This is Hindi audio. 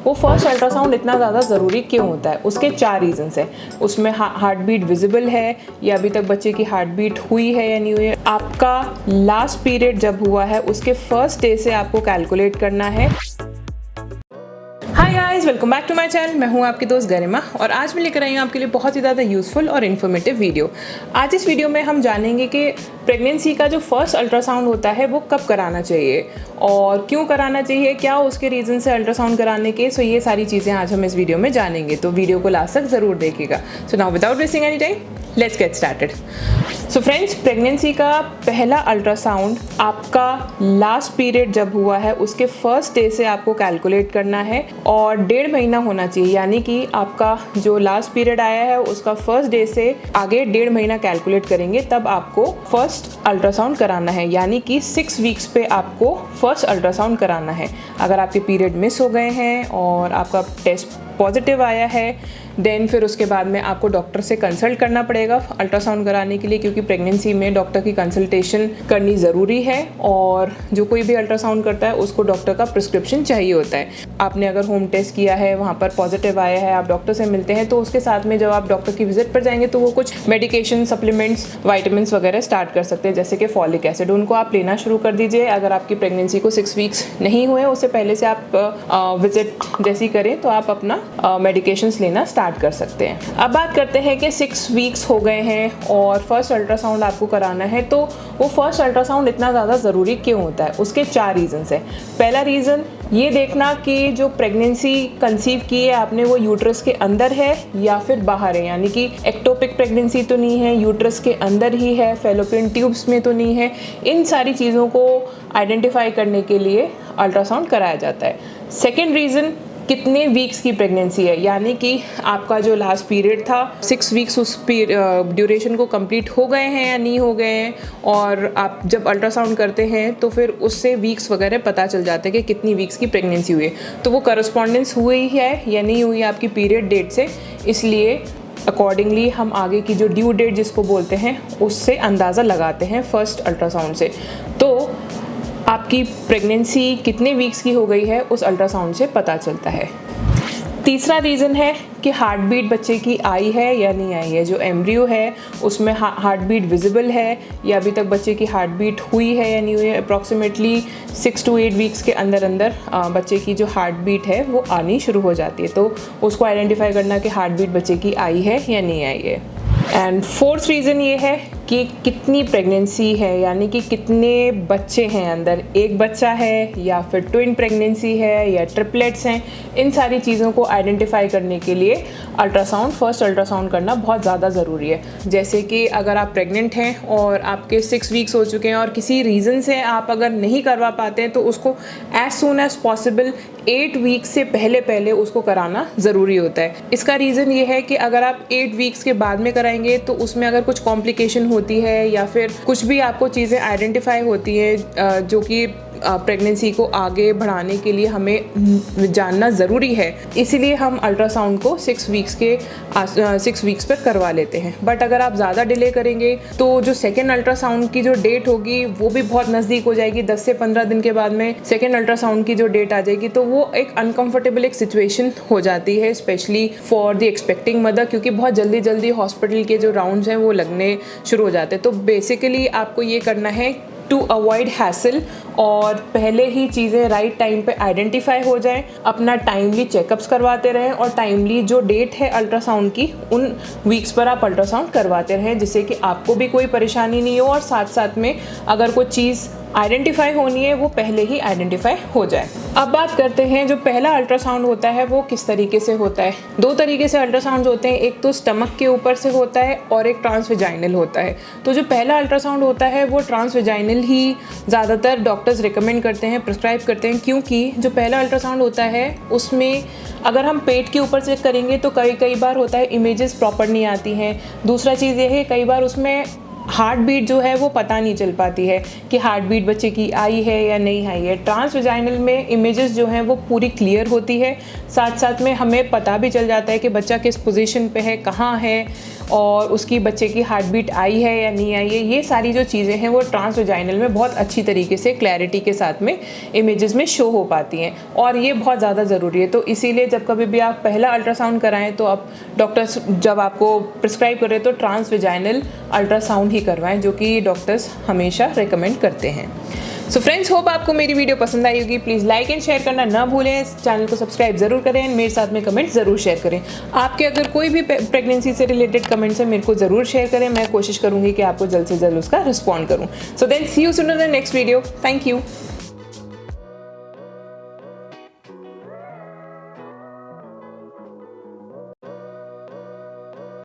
वो फर्स्ट अल्ट्रासाउंड इतना ज़्यादा ज़रूरी क्यों होता है, उसके 4 रीजंस हैं। उसमें हार्ट बीट विजिबल है या अभी तक बच्चे की हार्ट बीट हुई है या नहीं हुई है, आपका लास्ट पीरियड जब हुआ है उसके फर्स्ट डे से आपको कैलकुलेट करना है। Hi guys, welcome back to my channel. मैं हूं आपकी दोस्त गरिमा और आज मैं लेकर आई हूं आपके लिए बहुत ही ज़्यादा यूज़फुल और इन्फॉर्मेटिव वीडियो। आज इस वीडियो में हम जानेंगे कि प्रेगनेंसी का जो फर्स्ट अल्ट्रासाउंड होता है वो कब कराना चाहिए और क्यों कराना चाहिए, क्या उसके रीज़न से अल्ट्रासाउंड कराने के। सो ये सारी चीज़ें आज हम इस वीडियो में जानेंगे, तो वीडियो को लास्ट तक ज़रूर देखिएगा। So now without wasting any time let's get started. So friends, pregnancy का पहला अल्ट्रासाउंड आपका लास्ट पीरियड जब हुआ है उसके फर्स्ट डे से आपको कैलकुलेट करना है और 1.5 महीना होना चाहिए, यानी कि आपका जो लास्ट पीरियड आया है उसका फर्स्ट डे से आगे 1.5 महीना कैलकुलेट करेंगे, तब आपको फर्स्ट अल्ट्रासाउंड कराना है। यानी कि 6 वीक्स पे आपको फर्स्ट अल्ट्रासाउंड कराना है। अगर आपके पीरियड मिस हो गए हैं और आपका टेस्ट पॉजिटिव आया है, देन फिर उसके बाद में आपको डॉक्टर से कंसल्ट करना पड़ेगा अल्ट्रासाउंड कराने के लिए, क्योंकि प्रेगनेंसी में डॉक्टर की कंसल्टेशन करनी ज़रूरी है और जो कोई भी अल्ट्रासाउंड करता है उसको डॉक्टर का प्रिस्क्रिप्शन चाहिए होता है। आपने अगर होम टेस्ट किया है, वहाँ पर पॉजिटिव आया है, आप डॉक्टर से मिलते हैं, तो उसके साथ में जब आप डॉक्टर की विजिट पर जाएंगे तो वो कुछ मेडिकेशन, सप्लीमेंट्स, वाइटामिन्स वगैरह स्टार्ट कर सकते हैं, जैसे कि फॉलिक एसिड। उनको आप लेना शुरू कर दीजिए। अगर आपकी प्रेगनेंसी को 6 वीक्स नहीं हुए, उससे पहले से आप विजिट जैसी करें तो आप अपना मेडिकेशंस लेना स्टार्ट कर सकते हैं। अब बात करते हैं कि 6 वीक्स हो गए हैं और फर्स्ट अल्ट्रासाउंड आपको कराना है, तो वो फर्स्ट अल्ट्रासाउंड इतना ज़्यादा ज़रूरी क्यों होता है, उसके 4 रीजंस हैं। पहला रीज़न ये देखना कि जो प्रेगनेंसी कंसीव की है आपने वो यूट्रस के अंदर है या फिर बाहर है, यानी कि एक्टोपिक प्रेगनेंसी तो नहीं है, यूट्रस के अंदर ही है, फैलोपियन ट्यूब्स में तो नहीं है। इन सारी चीज़ों को आइडेंटिफाई करने के लिए अल्ट्रासाउंड कराया जाता है। सेकेंड रीज़न, कितने वीक्स की प्रेगनेंसी है, यानी कि आपका जो लास्ट पीरियड था 6 वीक्स उस ड्यूरेशन को कंप्लीट हो गए हैं या नहीं हो गए हैं। और आप जब अल्ट्रासाउंड करते हैं तो फिर उससे वीक्स वगैरह पता चल जाता है कि कितनी वीक्स की प्रेगनेंसी हुई है, तो वो करस्पॉन्डेंस हुई है या नहीं हुई आपकी पीरियड डेट से। इसलिए अकॉर्डिंगली हम आगे की जो ड्यू डेट जिसको बोलते हैं उससे अंदाज़ा लगाते हैं फर्स्ट अल्ट्रासाउंड से। तो आपकी प्रेगनेंसी कितने वीक्स की हो गई है उस अल्ट्रासाउंड से पता चलता है। तीसरा रीज़न है कि हार्ट बीट बच्चे की आई है या नहीं आई है। जो एम्ब्रियो है उसमें हार्ट बीट विजिबल है या अभी तक बच्चे की हार्ट बीट हुई है या नहीं हुई है। अप्रॉक्सीमेटली 6 to 8 वीक्स के अंदर अंदर बच्चे की जो हार्ट बीट है वो आनी शुरू हो जाती है, तो उसको आइडेंटिफाई करना कि हार्ट बीट बच्चे की आई है या नहीं आई है। एंड फोर्थ रीज़न ये है कि कितनी प्रेगनेंसी है, यानी कि कितने बच्चे हैं अंदर, एक बच्चा है या फिर ट्विन प्रेगनेंसी है या ट्रिपलेट्स हैं। इन सारी चीज़ों को आइडेंटिफाई करने के लिए अल्ट्रासाउंड, फर्स्ट अल्ट्रासाउंड करना बहुत ज़्यादा ज़रूरी है। जैसे कि अगर आप प्रेग्नेंट हैं और आपके 6 वीक्स हो चुके हैं और किसी रीज़न से आप अगर नहीं करवा पाते हैं, तो उसको as soon as possible 8 weeks से पहले उसको कराना ज़रूरी होता है। इसका रीज़न ये है कि अगर आप 8 वीक्स के बाद में कराएंगे तो उसमें अगर कुछ कॉम्प्लिकेशन होती है या फिर कुछ भी आपको चीज़ें आइडेंटिफाई होती हैं जो कि प्रेगनेंसी को आगे बढ़ाने के लिए हमें जानना ज़रूरी है, इसीलिए हम अल्ट्रासाउंड को 6 वीक्स पर करवा लेते हैं। बट अगर आप ज़्यादा डिले करेंगे तो जो सेकेंड अल्ट्रासाउंड की जो डेट होगी वो भी बहुत नज़दीक हो जाएगी। 10 से 15 दिन के बाद में सेकेंड अल्ट्रासाउंड की जो डेट आ जाएगी, तो वो एक अनकम्फर्टेबल एक सिचुएशन हो जाती है, specially for the expecting mother, क्योंकि बहुत जल्दी हॉस्पिटल के जो राउंड्स हैं वो लगने शुरू हो जाते हैं। तो बेसिकली आपको ये करना है टू अवॉइड हैसल और पहले ही चीज़ें राइट टाइम पे आइडेंटिफाई हो जाएं, अपना टाइमली चेकअप्स करवाते रहें और टाइमली जो डेट है अल्ट्रासाउंड की उन वीक्स पर आप अल्ट्रासाउंड करवाते रहें, जिससे कि आपको भी कोई परेशानी नहीं हो और साथ साथ में अगर कोई चीज़ आइडेंटिफाई होनी है वो पहले ही आइडेंटिफाई हो जाए। अब बात करते हैं जो पहला अल्ट्रासाउंड होता है वो किस तरीके से होता है। 2 तरीके से अल्ट्रासाउंड होते हैं, एक तो स्टमक के ऊपर से होता है और एक ट्रांसवेजाइनल होता है। तो जो पहला अल्ट्रासाउंड होता है वो ट्रांसवेजाइनल ही ज़्यादातर डॉक्टर्स रिकमेंड करते हैं, प्रिस्क्राइब करते हैं, क्योंकि जो पहला अल्ट्रासाउंड होता है उसमें अगर हम पेट के ऊपर से करेंगे तो कई बार होता है इमेजेस प्रॉपर नहीं आती हैं। दूसरा चीज़ ये है कई बार उसमें हार्ट बीट जो है वो पता नहीं चल पाती है कि हार्ट बीट बच्चे की आई है या नहीं आई है। ट्रांसवेजाइनल में इमेजेस जो हैं वो पूरी क्लियर होती है, साथ साथ में हमें पता भी चल जाता है कि बच्चा किस पोजीशन पे है, कहाँ है और उसकी बच्चे की हार्ट बीट आई है या नहीं आई है, ये सारी जो चीज़ें हैं वो ट्रांसवेजाइनल में बहुत अच्छी तरीके से क्लैरिटी के साथ में इमेजेस में शो हो पाती हैं, और ये बहुत ज़्यादा ज़रूरी है। तो इसीलिए जब कभी भी आप पहला अल्ट्रासाउंड कराएं तो आप डॉक्टर्स जब आपको प्रिस्क्राइब करें तो ट्रांसवेजाइनल अल्ट्रासाउंड ही करवाएं, जो कि डॉक्टर्स हमेशा रिकमेंड करते हैं। सो फ्रेंड्स, होप आपको मेरी वीडियो पसंद आई होगी। प्लीज़ लाइक एंड शेयर करना ना भूलें, इस चैनल को सब्सक्राइब ज़रूर करें एंड मेरे साथ में कमेंट ज़रूर शेयर करें। आपके अगर कोई भी प्रेगनेंसी से रिलेटेड कमेंट्स हैं मेरे को ज़रूर शेयर करें, मैं कोशिश करूँगी कि आपको जल्द से जल्द उसका रिस्पॉन्ड करूँ। So then see you soon in the next video. Thank you.